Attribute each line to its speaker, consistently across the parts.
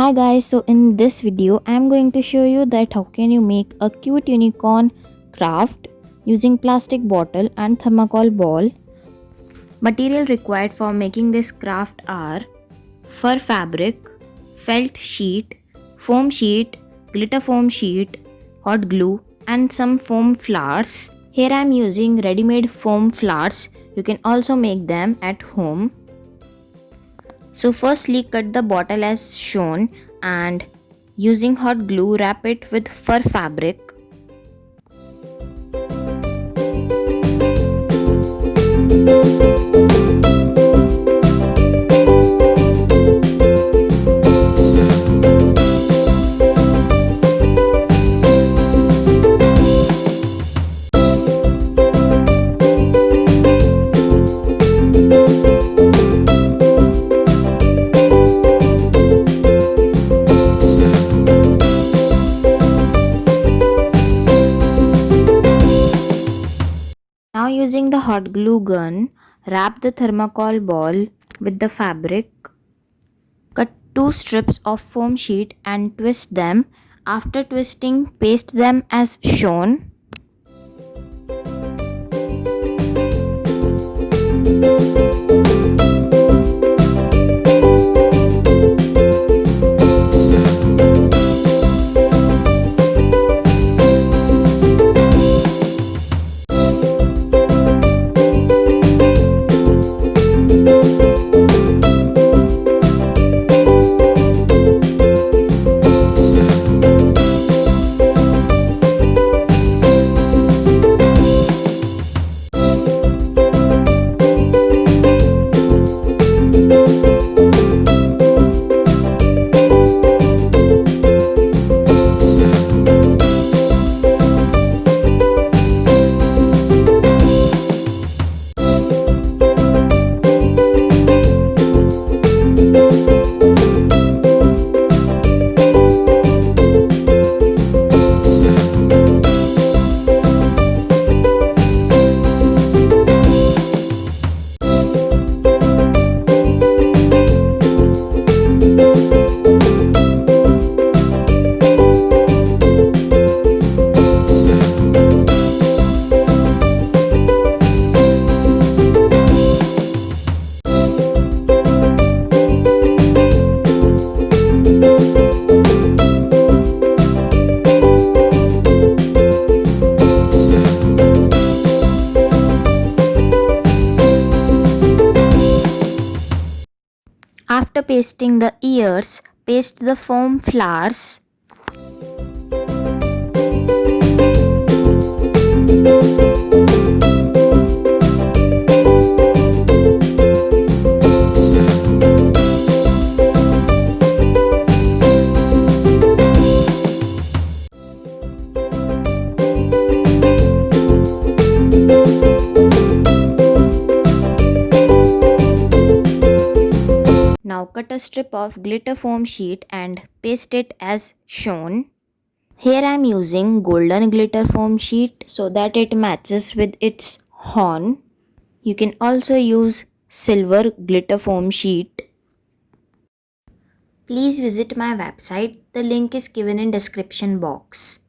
Speaker 1: Hi guys, so in this video I am going to show you that how can you make a cute unicorn craft using plastic bottle and thermocol ball. Material required for making this craft are fur fabric, felt sheet, foam sheet, glitter foam sheet, hot glue and some foam flowers. Here I am using ready-made foam flowers. You can also make them at home. So firstly cut the bottle as shown and using hot glue wrap it with fur fabric. Now using the hot glue gun, wrap the thermocol ball with the fabric. Cut 2 strips of foam sheet and twist them. After twisting, paste them as shown. After pasting the ears, paste the foam flowers. Now cut a strip of glitter foam sheet and paste it as shown. Here I am using golden glitter foam sheet so that it matches with its horn. You can also use silver glitter foam sheet. Please visit my website. The link is given in description box.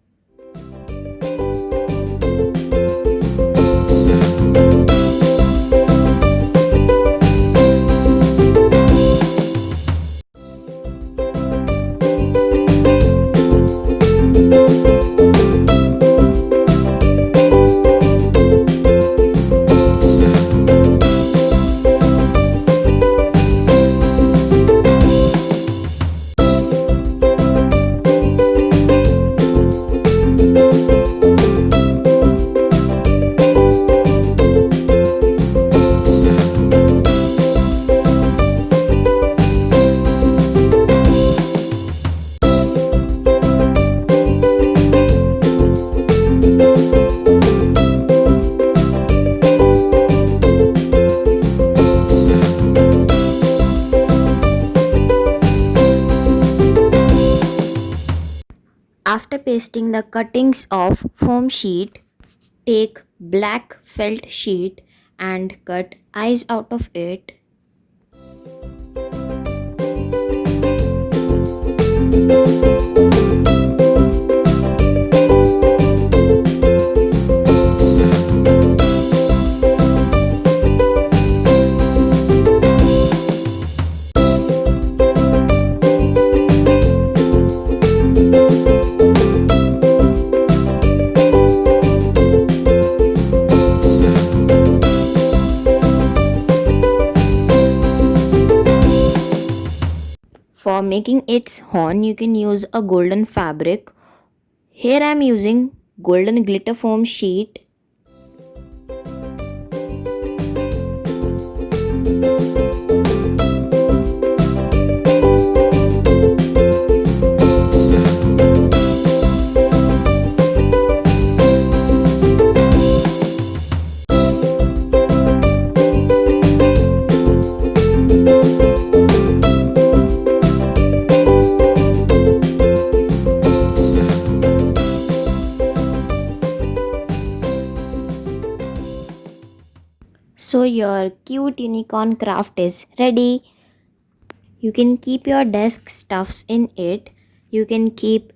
Speaker 1: After pasting the cuttings of foam sheet, take black felt sheet and cut eyes out of it. For making its horn, you can use a golden fabric. Here I am using golden glitter foam sheet. So your cute unicorn craft is ready. You can keep your desk stuffs in it. You can keep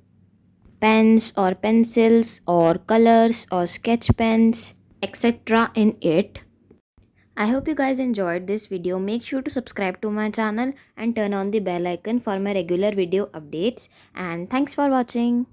Speaker 1: pens or pencils or colors or sketch pens, etc. in it. I hope you guys enjoyed this video. Make sure to subscribe to my channel and turn on the bell icon for my regular video updates. And thanks for watching.